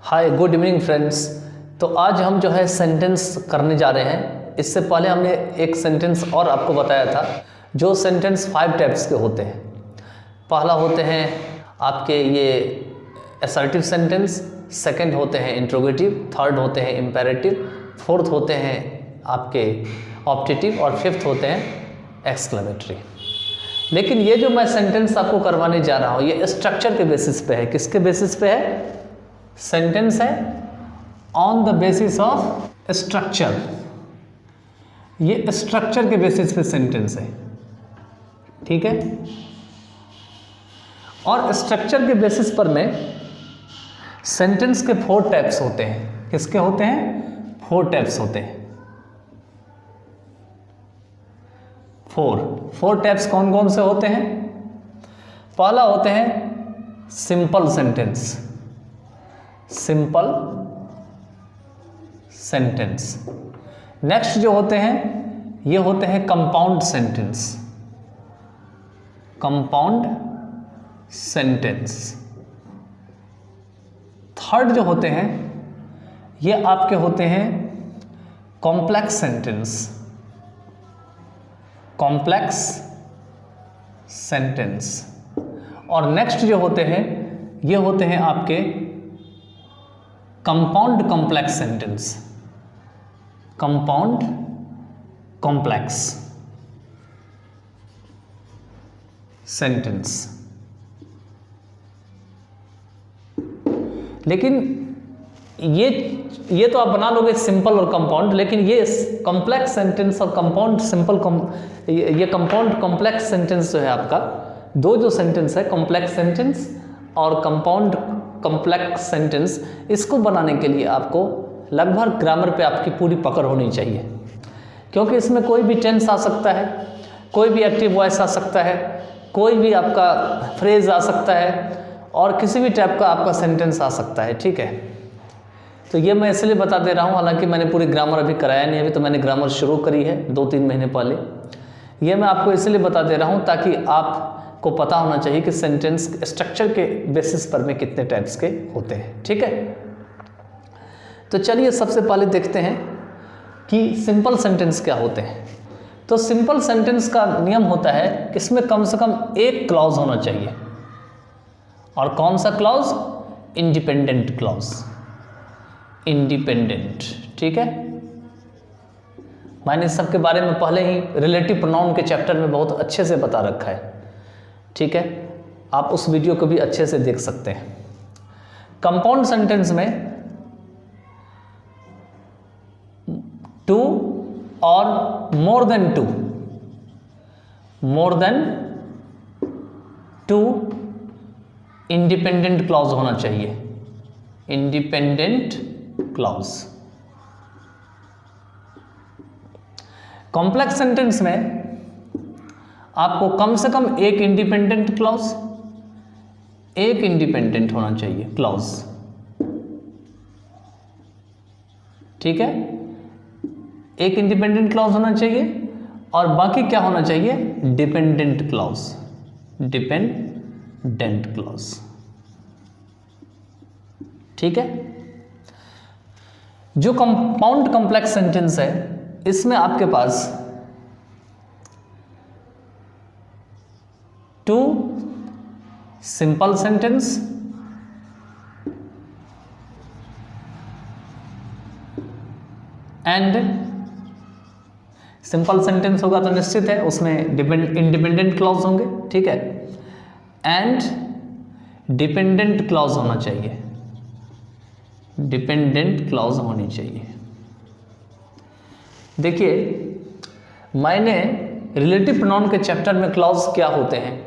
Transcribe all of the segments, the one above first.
Hi good evening friends. तो आज हम जो है सेंटेंस करने जा रहे हैं। इससे पहले हमने एक सेंटेंस और आपको बताया था, जो सेंटेंस 5 टाइप्स के होते हैं। पहला होते हैं आपके ये असर्टिव सेंटेंस, सेकंड होते हैं इंट्रोगेटिव, थर्ड होते हैं इम्पेरेटिव, फोर्थ होते हैं आपके ऑप्टेटिव और फिफ्थ होते हैं एक्सक्लेमेटरी। लेकिन ये जो मैं सेंटेंस आपको करवाने जा रहा हूँ ये स्ट्रक्चर के बेसिस पे है। किसके बेसिस पे है? सेंटेंस है on the basis of structure. ये स्ट्रक्चर के बेसिस पे सेंटेंस है, ठीक है। और स्ट्रक्चर के बेसिस पर में सेंटेंस के 4 टाइप्स होते हैं। किसके होते हैं? 4 टाइप्स होते हैं। 4 टाइप्स कौन कौन से होते हैं? पहला होते हैं simple sentence. Simple sentence. Next जो होते हैं ये होते हैं compound sentence. Compound sentence. Third जो होते हैं ये आपके होते हैं कॉम्प्लेक्स सेंटेंस। Complex sentence. और नेक्स्ट जो होते हैं ये होते हैं आपके compound complex sentence. Compound complex sentence. लेकिन ये तो आप बना लोगे सिंपल और कंपाउंड, लेकिन ये कॉम्प्लेक्स सेंटेंस और कंपाउंड ये कंपाउंड कॉम्प्लेक्स सेंटेंस जो है आपका, दो जो सेंटेंस है कॉम्प्लेक्स सेंटेंस और कंपाउंड कॉम्प्लेक्स सेंटेंस, इसको बनाने के लिए आपको लगभग ग्रामर पे आपकी पूरी पकड़ होनी चाहिए। क्योंकि इसमें कोई भी टेंस आ सकता है, कोई भी एक्टिव वॉइस आ सकता है, कोई भी आपका फ्रेज आ सकता है और किसी भी टाइप का आपका सेंटेंस आ सकता है, ठीक है। तो ये मैं इसलिए बता दे रहा हूँ, हालांकि मैंने पूरी ग्रामर अभी कराया नहीं, अभी तो मैंने ग्रामर शुरू करी है 2-3 महीने पहले। ये मैं आपको इसलिए बता दे रहा हूँ ताकि आपको पता होना चाहिए कि सेंटेंस स्ट्रक्चर के बेसिस पर में कितने टाइप्स के होते हैं, ठीक है। तो चलिए सबसे पहले देखते हैं कि सिंपल सेंटेंस क्या होते हैं। तो सिंपल सेंटेंस का नियम होता है कि इसमें कम से कम एक क्लॉज होना चाहिए। और कौन सा क्लॉज? Independent clause. इंडिपेंडेंट, ठीक है। मैंने इस सब के बारे में पहले ही रिलेटिव प्रोनाउन के चैप्टर में बहुत अच्छे से बता रखा है, ठीक है। आप उस वीडियो को भी अच्छे से देख सकते हैं। कंपाउंड सेंटेंस में 2 और मोर देन 2 इंडिपेंडेंट क्लॉज होना चाहिए। Independent clause. कॉम्प्लेक्स सेंटेंस में आपको कम से कम एक इंडिपेंडेंट क्लॉज, एक इंडिपेंडेंट होना चाहिए क्लॉज, ठीक है। एक इंडिपेंडेंट क्लॉज होना चाहिए और बाकी क्या होना चाहिए? Dependent clause. डिपेंडेंट क्लॉज, ठीक है। जो कंपाउंड कॉम्प्लेक्स सेंटेंस है इसमें आपके पास 2 simple sentence and simple sentence होगा तो निश्चित है उसमें इंडिपेंडेंट क्लॉज होंगे, ठीक है। एंड डिपेंडेंट क्लॉज होना चाहिए। डिपेंडेंट क्लॉज होनी चाहिए। देखिए मैंने रिलेटिव प्रोनाउन के चैप्टर में क्लॉज क्या होते हैं,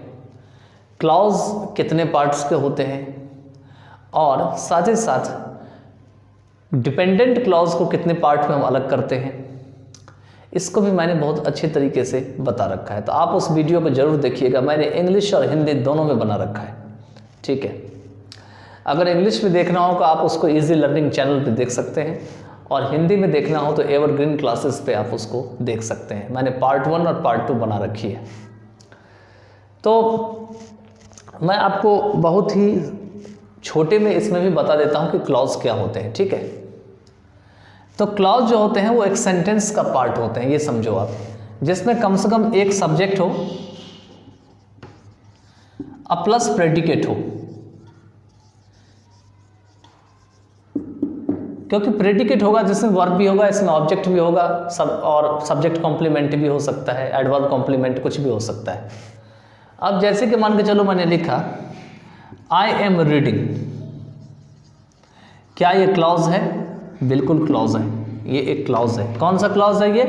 क्लॉज कितने पार्ट्स के होते हैं और साथ ही साथ डिपेंडेंट क्लॉज को कितने पार्ट में हम अलग करते हैं, इसको भी मैंने बहुत अच्छे तरीके से बता रखा है। तो आप उस वीडियो को जरूर देखिएगा। मैंने इंग्लिश और हिंदी दोनों में बना रखा है, ठीक है। अगर इंग्लिश में देखना हो तो आप उसको इजी लर्निंग चैनल पे देख सकते हैं और हिंदी में देखना हो तो एवरग्रीन क्लासेस पे आप उसको देख सकते हैं। मैंने पार्ट 1 और पार्ट 2 बना रखी है। तो मैं आपको बहुत ही छोटे में इसमें भी बता देता हूं कि क्लॉज क्या होते हैं, ठीक है। तो क्लॉज जो होते हैं वो एक सेंटेंस का पार्ट होते हैं, ये समझो आप, जिसमें कम से कम एक सब्जेक्ट हो प्लस प्रेडिकेट हो, क्योंकि प्रेडिकेट होगा जिसमें वर्ब भी होगा, इसमें ऑब्जेक्ट भी होगा, सब और सब्जेक्ट कॉम्प्लीमेंट भी हो सकता है, एडवर्ब कॉम्प्लीमेंट कुछ भी हो सकता है। अब जैसे कि मान के चलो मैंने लिखा आई एम रीडिंग, क्या ये क्लॉज है? बिल्कुल क्लॉज है, ये एक क्लॉज है। कौन सा क्लॉज है ये?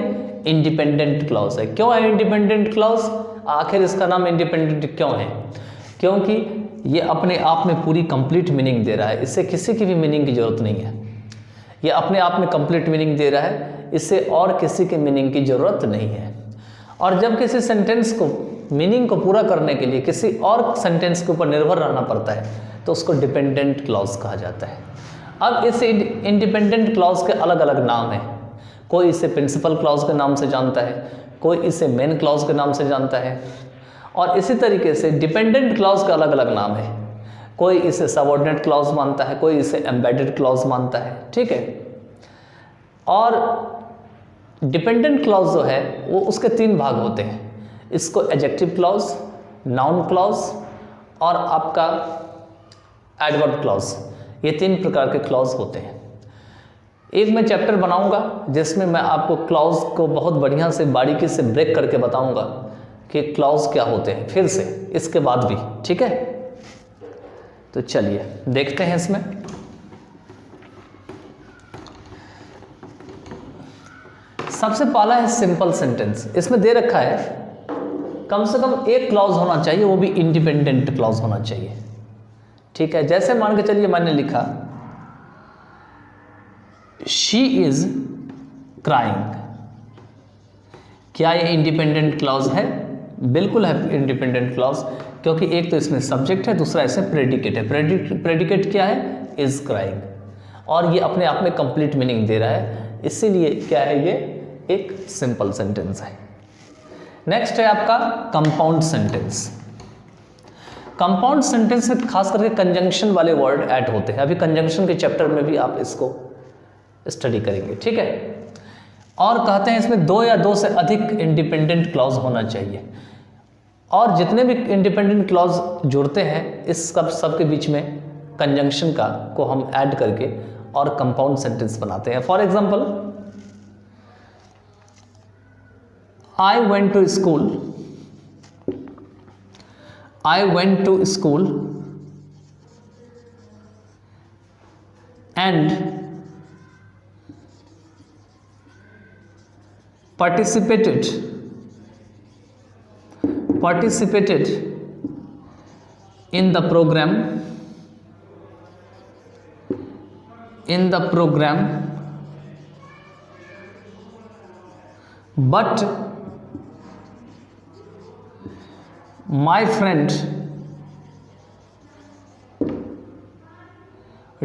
इंडिपेंडेंट क्लॉज है। क्यों है इंडिपेंडेंट क्लॉज? आखिर इसका नाम इंडिपेंडेंट क्यों है? क्योंकि ये अपने आप में पूरी कंप्लीट मीनिंग दे रहा है, इससे किसी की भी मीनिंग की जरूरत नहीं है। ये अपने आप में कंप्लीट मीनिंग दे रहा है, इससे और किसी के मीनिंग की जरूरत नहीं है। और जब किसी सेंटेंस को मीनिंग को पूरा करने के लिए किसी और सेंटेंस के ऊपर निर्भर रहना पड़ता है तो उसको डिपेंडेंट क्लॉज कहा जाता है। अब इस इंडिपेंडेंट क्लॉज के अलग अलग नाम हैं। कोई इसे प्रिंसिपल क्लॉज के नाम से जानता है, कोई इसे मेन क्लॉज के नाम से जानता है, और इसी तरीके से डिपेंडेंट क्लॉज का अलग अलग नाम है। कोई इसे सबऑर्डिनेट क्लॉज मानता है, कोई इसे एम्बेडेड क्लॉज मानता है, ठीक है। और डिपेंडेंट क्लॉज जो है वो उसके 3 भाग होते हैं। इसको एडजेक्टिव क्लॉज, नाउन क्लॉज और आपका एडवर्ब क्लॉज, ये 3 प्रकार के क्लॉज होते हैं। एक मैं चैप्टर बनाऊंगा जिसमें मैं आपको क्लॉज को बहुत बढ़िया से बारीकी से ब्रेक करके बताऊंगा कि क्लॉज क्या होते हैं, फिर से इसके बाद भी, ठीक है। तो चलिए देखते हैं इसमें। सबसे पहला है सिंपल सेंटेंस। इसमें दे रखा है कम से कम एक क्लॉज होना चाहिए, वो भी इंडिपेंडेंट क्लॉज होना चाहिए, ठीक है। जैसे मान के चलिए मैंने लिखा शी इज क्राइंग, क्या ये इंडिपेंडेंट क्लॉज है? बिल्कुल है इंडिपेंडेंट क्लॉज, क्योंकि एक तो इसमें सब्जेक्ट है, दूसरा इसमें प्रेडिकेट है। प्रेडिकेट क्या है? इज क्राइंग, और ये अपने आप में कंप्लीट मीनिंग दे रहा है, इसीलिए क्या है ये एक सिंपल सेंटेंस है। नेक्स्ट है आपका कंपाउंड सेंटेंस। कंपाउंड सेंटेंस में खास करके कंजंक्शन वाले वर्ड ऐड होते हैं। अभी कंजंक्शन के चैप्टर में भी आप इसको स्टडी करेंगे, ठीक है। और कहते हैं इसमें 2 या 2 से अधिक इंडिपेंडेंट क्लॉज होना चाहिए, और जितने भी इंडिपेंडेंट क्लॉज जुड़ते हैं इस सब के बीच में कंजंक्शन का को हम ऐड करके और कंपाउंड सेंटेंस बनाते हैं। For example, I went to school, I went to school and participated in the program but my friend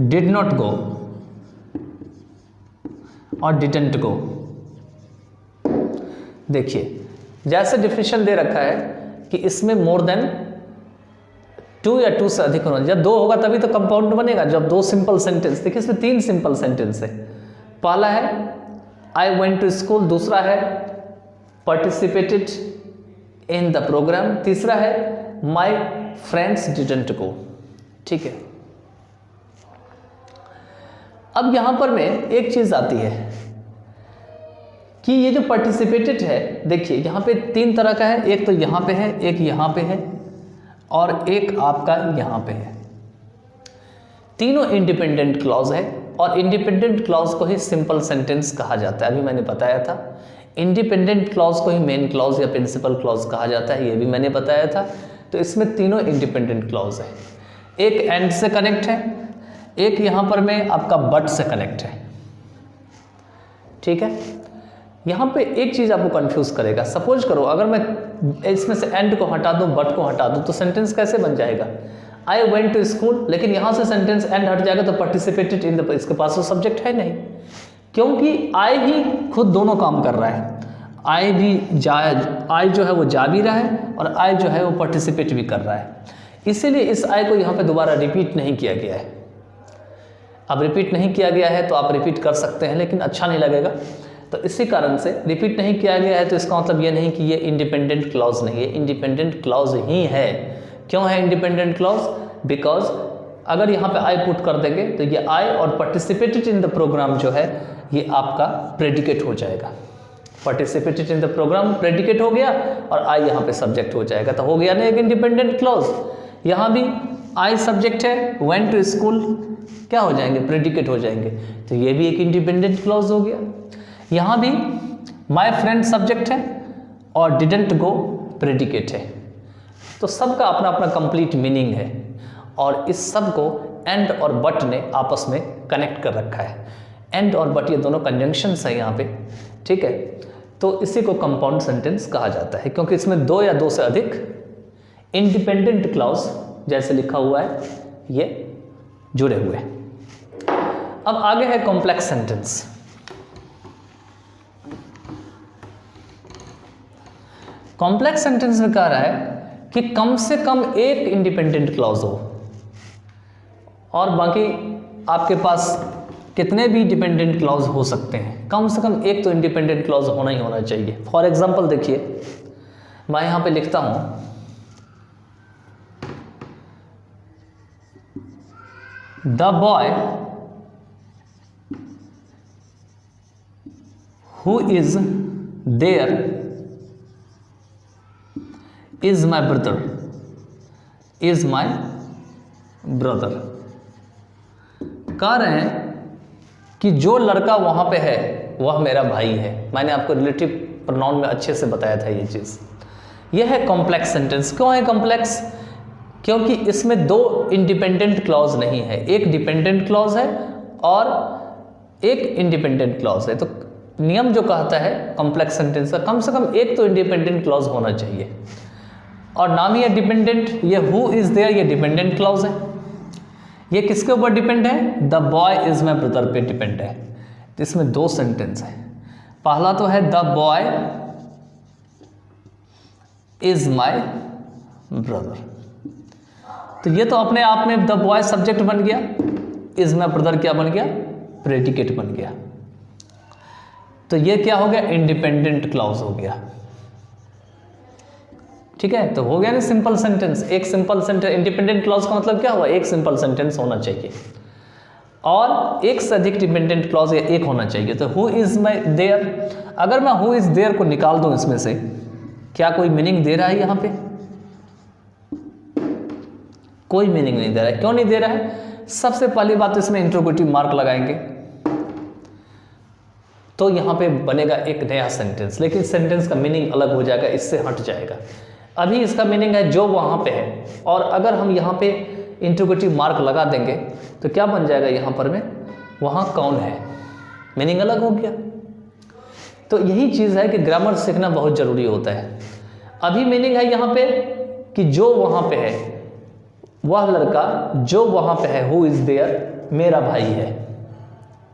did not go or didn't go। देखिए जैसे डिफिनेशन दे रखा है कि इसमें मोर देन 2 या 2 से अधिक होना, जब 2 होगा तभी तो कंपाउंड बनेगा। जब 2 सिंपल सेंटेंस, देखिए इसमें 3 सिंपल सेंटेंस है। पहला है आई वेंट टू स्कूल, दूसरा है पार्टिसिपेटेड इन द प्रोग्राम, तीसरा है माई फ्रेंड्स डिडंट गो, ठीक है। अब यहां पर में एक चीज आती है कि ये जो पार्टिसिपेटेड है, देखिए यहाँ पे 3 तरह का है। एक तो यहाँ पे है, एक यहाँ पे है, और एक आपका यहाँ पे है। तीनों इंडिपेंडेंट क्लॉज है, और इंडिपेंडेंट क्लॉज को ही सिंपल सेंटेंस कहा जाता है। अभी मैंने बताया था इंडिपेंडेंट क्लॉज को ही मेन क्लॉज या प्रिंसिपल क्लॉज कहा जाता है, ये भी मैंने बताया था। तो इसमें तीनों इंडिपेंडेंट क्लॉज है। एक एंड से कनेक्ट है, एक यहाँ पर में आपका बट से कनेक्ट है, ठीक है। यहाँ पे एक चीज़ आपको कंफ्यूज करेगा। सपोज करो अगर मैं इसमें से एंड को हटा दूँ, बट को हटा दूँ, तो सेंटेंस कैसे बन जाएगा? आई वेंट टू स्कूल, लेकिन यहाँ से सेंटेंस एंड हट जाएगा तो पार्टिसिपेटेड इन द, इसके पास तो सब्जेक्ट है नहीं, क्योंकि आई ही खुद दोनों काम कर रहा है। आई जो है वो जा भी रहा है, और आई जो है वो पार्टिसिपेट भी कर रहा है। इसीलिए इस आई को यहाँ पे दोबारा रिपीट नहीं किया गया है। अब रिपीट नहीं किया गया है तो आप रिपीट कर सकते हैं, लेकिन अच्छा नहीं लगेगा, तो इसी कारण से रिपीट नहीं किया गया है। तो इसका मतलब ये नहीं कि ये इंडिपेंडेंट क्लॉज नहीं है, इंडिपेंडेंट क्लॉज ही है। क्यों है इंडिपेंडेंट क्लॉज? बिकॉज अगर यहाँ पे आई पुट कर देंगे तो ये आई और पार्टिसिपेटेड इन द प्रोग्राम जो है ये आपका प्रेडिकेट हो जाएगा। Participated in the programme predicate हो गया और आई यहाँ पे सब्जेक्ट हो जाएगा, तो हो गया ना एक इंडिपेंडेंट क्लॉज। यहाँ भी आई सब्जेक्ट है, वेंट टू स्कूल क्या हो जाएंगे? प्रेडिकेट हो जाएंगे, तो ये भी एक इंडिपेंडेंट क्लॉज हो गया। यहाँ भी माई फ्रेंड सब्जेक्ट है और डिडंट गो प्रेडिकेट है। तो सबका अपना अपना कंप्लीट मीनिंग है और इस सब को एंड और बट ने आपस में कनेक्ट कर रखा है। एंड और बट ये दोनों कंजंक्शंस है यहाँ पे, ठीक है। तो इसी को कंपाउंड सेंटेंस कहा जाता है, क्योंकि इसमें दो या दो से अधिक इंडिपेंडेंट क्लॉज जैसे लिखा हुआ है ये जुड़े हुए हैं। अब आगे है कॉम्प्लेक्स सेंटेंस। कॉम्प्लेक्स सेंटेंस में कह रहा है कि कम से कम एक इंडिपेंडेंट क्लॉज हो और बाकी आपके पास कितने भी डिपेंडेंट क्लॉज हो सकते हैं, कम से कम एक तो इंडिपेंडेंट क्लॉज होना ही होना चाहिए। फॉर एग्जांपल देखिए, मैं यहां पे लिखता हूं the boy who is there is my brother, is my brother. कह रहे हैं कि जो लड़का वहां पे है वह मेरा भाई है। मैंने आपको रिलेटिव प्रोनाउन में अच्छे से बताया था ये चीज़। यह है कॉम्प्लेक्स सेंटेंस। क्यों है कॉम्प्लेक्स? क्योंकि इसमें दो इंडिपेंडेंट क्लॉज नहीं है, एक डिपेंडेंट क्लॉज है और एक इंडिपेंडेंट क्लॉज है। तो नियम जो कहता है कॉम्प्लेक्स सेंटेंस का, कम से कम एक तो इंडिपेंडेंट क्लॉज होना चाहिए। और नाम ही है डिपेंडेंट, ये हु इज देयर ये डिपेंडेंट क्लॉज है। ये किसके ऊपर डिपेंड है? The boy is my brother पे डिपेंड है। तो इसमें दो सेंटेंस है। पहला तो है the boy is my brother, तो ये तो अपने आप में द बॉय सब्जेक्ट बन गया, इज माई ब्रदर क्या बन गया? प्रेडिकेट बन गया। तो ये क्या हो गया? इंडिपेंडेंट क्लॉज हो गया, ठीक है। तो हो गया ना सिंपल सेंटेंस। एक सिंपल सेंटेंस, इंडिपेंडेंट क्लॉज का मतलब क्या हुआ? एक सिंपल सेंटेंस होना चाहिए और एक से अधिक डिपेंडेंट क्लॉज या एक होना चाहिए। तो हु इज माई देयर, अगर मैं हु इज देयर को निकाल दूं इसमें से, क्या कोई मीनिंग दे रहा है? यहां पे कोई मीनिंग नहीं दे रहा है। क्यों नहीं दे रहा है? सबसे पहली बात तो इसमें इंटरोगेटिव मार्क लगाएंगे तो यहां पे बनेगा एक नया सेंटेंस, लेकिन सेंटेंस का मीनिंग अलग हो जाएगा, इससे हट जाएगा। अभी इसका मीनिंग है जो वहां पे है, और अगर हम यहाँ पे इंटरोगेटिव मार्क लगा देंगे तो क्या बन जाएगा यहाँ पर में? वहाँ कौन है, मीनिंग अलग हो गया। तो यही चीज़ है कि ग्रामर सीखना बहुत ज़रूरी होता है। अभी मीनिंग है यहाँ पे कि जो वहाँ पे है, वह लड़का जो वहाँ पे है, हु इज़ देयर मेरा भाई है,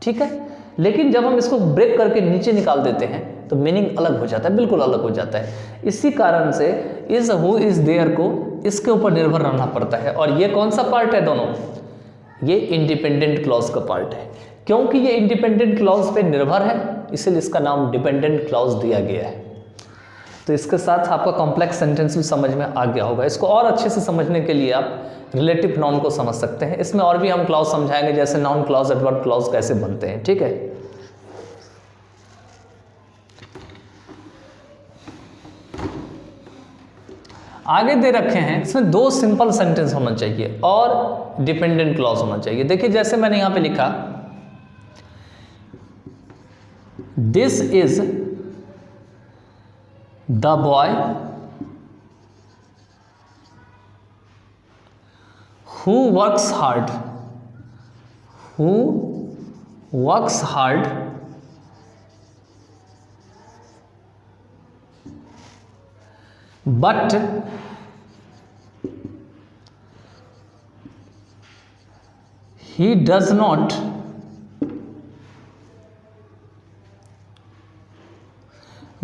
ठीक है। लेकिन जब हम इसको ब्रेक करके नीचे निकाल देते हैं तो मीनिंग अलग हो जाता है, बिल्कुल अलग हो जाता है। इसी कारण से इज हु इज देयर को इसके ऊपर निर्भर रहना पड़ता है। और ये कौन सा पार्ट है? दोनों ये इंडिपेंडेंट क्लॉज का पार्ट है। क्योंकि ये इंडिपेंडेंट क्लॉज पे निर्भर है, इसलिए इसका नाम डिपेंडेंट क्लॉज दिया गया है। तो इसके साथ आपका कॉम्प्लेक्स सेंटेंस भी समझ में आ गया होगा। इसको और अच्छे से समझने के लिए आप रिलेटिव नाउन को समझ सकते हैं। इसमें और भी हम क्लॉज समझाएंगे, जैसे नाउन क्लॉज, एडवर्ब क्लॉज कैसे बनते हैं, ठीक है। आगे दे रखे हैं, इसमें दो सिंपल सेंटेंस होना चाहिए और डिपेंडेंट क्लॉज होना चाहिए। देखिए जैसे मैंने यहां पे लिखा, this is the boy who works hard, who works hard but he does not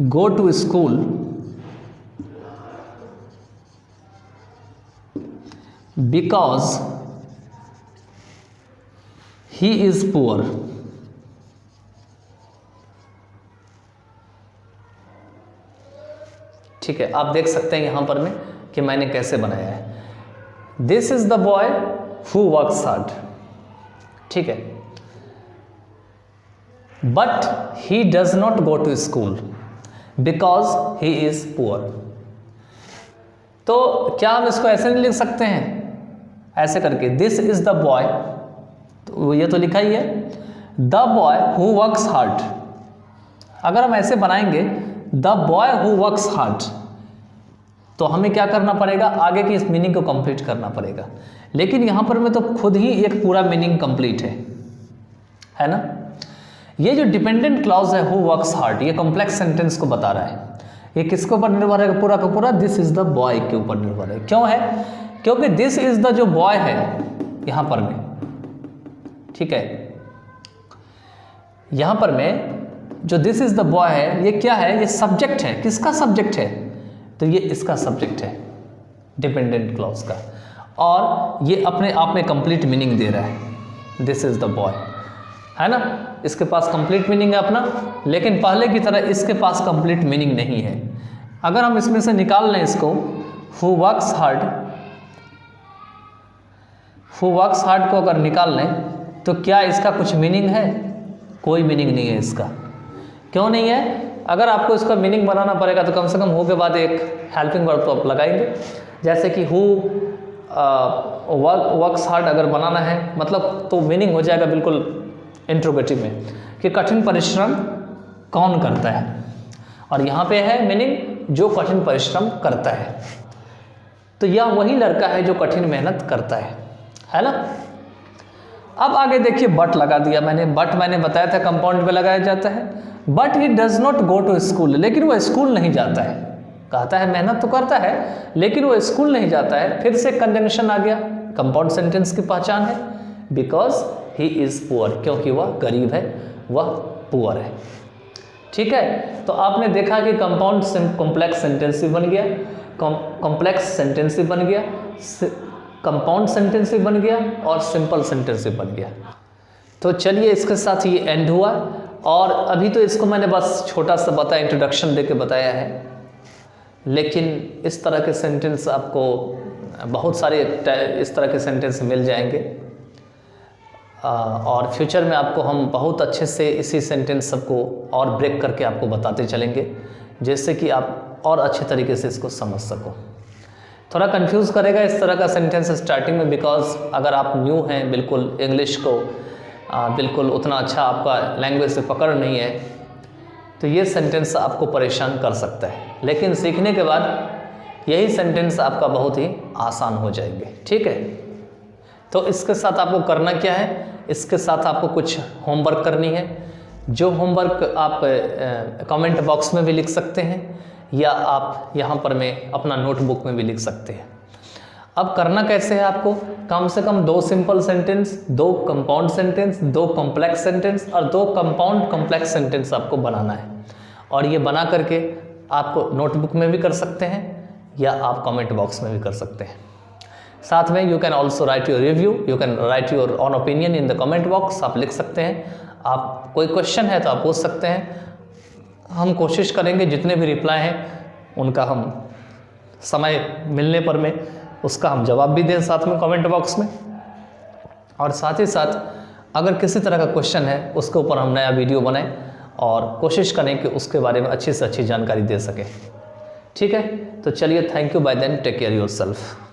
go to school because he is poor. ठीक है, आप देख सकते हैं यहां पर में कि मैंने कैसे बनाया है। This is the boy who works hard. ठीक है, but he does not go to school because he is poor. तो क्या हम इसको ऐसे नहीं लिख सकते हैं, ऐसे करके दिस इज द बॉय, तो ये तो लिखा ही है, the boy who works hard. अगर हम ऐसे बनाएंगे the boy who works hard, तो हमें क्या करना पड़ेगा, आगे की इस मीनिंग को कंप्लीट करना पड़ेगा। लेकिन यहां पर में तो खुद ही एक पूरा मीनिंग कंप्लीट है ना। ये जो डिपेंडेंट क्लॉज है हु वर्क्स हार्ड, ये कॉम्प्लेक्स सेंटेंस को बता रहा है। ये किसके ऊपर निर्भर है, पूरा का पूरा दिस इज द बॉय के ऊपर निर्भर है। क्यों है, क्योंकि दिस इज द जो बॉय है यहां पर में, ठीक है, यहां पर में जो दिस इज द बॉय है, ये क्या है, ये सब्जेक्ट है। किसका सब्जेक्ट है, तो ये इसका सब्जेक्ट है डिपेंडेंट क्लॉज का, और ये अपने आप में कंप्लीट मीनिंग दे रहा है। दिस इज द बॉय है ना, इसके पास कंप्लीट मीनिंग है अपना, लेकिन पहले की तरह इसके पास कंप्लीट मीनिंग नहीं है। अगर हम इसमें से निकाल लें इसको, who works hard, who works hard को अगर निकाल लें तो क्या इसका कुछ मीनिंग है, कोई मीनिंग नहीं है इसका। क्यों नहीं है, अगर आपको इसका मीनिंग बनाना पड़ेगा तो कम से कम हु के बाद एक हेल्पिंग वर्ब तो आप लगाएंगे। जैसे कि हु वर्क्स हार्ड अगर बनाना है मतलब, तो मीनिंग हो जाएगा बिल्कुल इंट्रोगेटिव में कि कठिन परिश्रम कौन करता है, और यहाँ पे है मीनिंग जो कठिन परिश्रम करता है। तो यह वही लड़का है जो कठिन मेहनत करता है ना। अब आगे देखिए, बट लगा दिया मैंने। बट मैंने बताया था कंपाउंड में लगाया जाता है। But he does not go to school, लेकिन वो स्कूल नहीं जाता है। कहता है मेहनत तो करता है लेकिन वो स्कूल नहीं जाता है। फिर से कंजंक्शन आ गया, कंपाउंड सेंटेंस की पहचान है, बिकॉज ही इज पुअर, क्योंकि वह गरीब है, वह पुअर है। ठीक है, तो आपने देखा कि कंपाउंड कॉम्प्लेक्स सेंटेंस भी बन गया, कॉम्प्लेक्स सेंटेंस भी बन गया, कंपाउंड सेंटेंस भी बन गया, और सिंपल सेंटेंस भी बन गया। तो चलिए इसके साथ ये एंड हुआ, और अभी तो इसको मैंने बस छोटा सा बताया, इंट्रोडक्शन देके बताया है, लेकिन इस तरह के सेंटेंस आपको बहुत सारे इस तरह के सेंटेंस मिल जाएंगे, और फ्यूचर में आपको हम बहुत अच्छे से इसी सेंटेंस सबको और ब्रेक करके आपको बताते चलेंगे, जिससे कि आप और अच्छे तरीके से इसको समझ सको। थोड़ा कंफ्यूज करेगा इस तरह का सेंटेंस स्टार्टिंग में, बिकॉज अगर आप न्यू हैं, बिल्कुल इंग्लिश को बिल्कुल उतना अच्छा आपका लैंग्वेज से पकड़ नहीं है, तो ये सेंटेंस आपको परेशान कर सकता है। लेकिन सीखने के बाद यही सेंटेंस आपका बहुत ही आसान हो जाएंगे। ठीक है, तो इसके साथ आपको करना क्या है, इसके साथ आपको कुछ होमवर्क करनी है। जो होमवर्क आप कमेंट बॉक्स में भी लिख सकते हैं, या आप यहाँ पर में अपना नोटबुक में भी लिख सकते हैं। अब करना कैसे है, आपको कम से कम 2 simple sentence, 2 compound sentence, 2 complex sentence और 2 कंपाउंड कॉम्प्लेक्स सेंटेंस आपको बनाना है। और ये बना करके आप नोटबुक में भी कर सकते हैं, या आप कमेंट बॉक्स में भी कर सकते हैं। साथ में you can also right your review, you can write your on opinion in the comment box. आप लिख सकते हैं, आप कोई क्वेश्चन है तो आप पूछ सकते हैं। हम कोशिश करेंगे जितने भी रिप्लाई हैं उनका हम समय मिलने पर में उसका हम जवाब भी दें साथ में कमेंट बॉक्स में। और साथ ही साथ अगर किसी तरह का क्वेश्चन है उसके ऊपर हम नया वीडियो बनाएं और कोशिश करें कि उसके बारे में अच्छी से अच्छी जानकारी दे सकें। ठीक है, तो चलिए, thank you, bye then, take care yourself.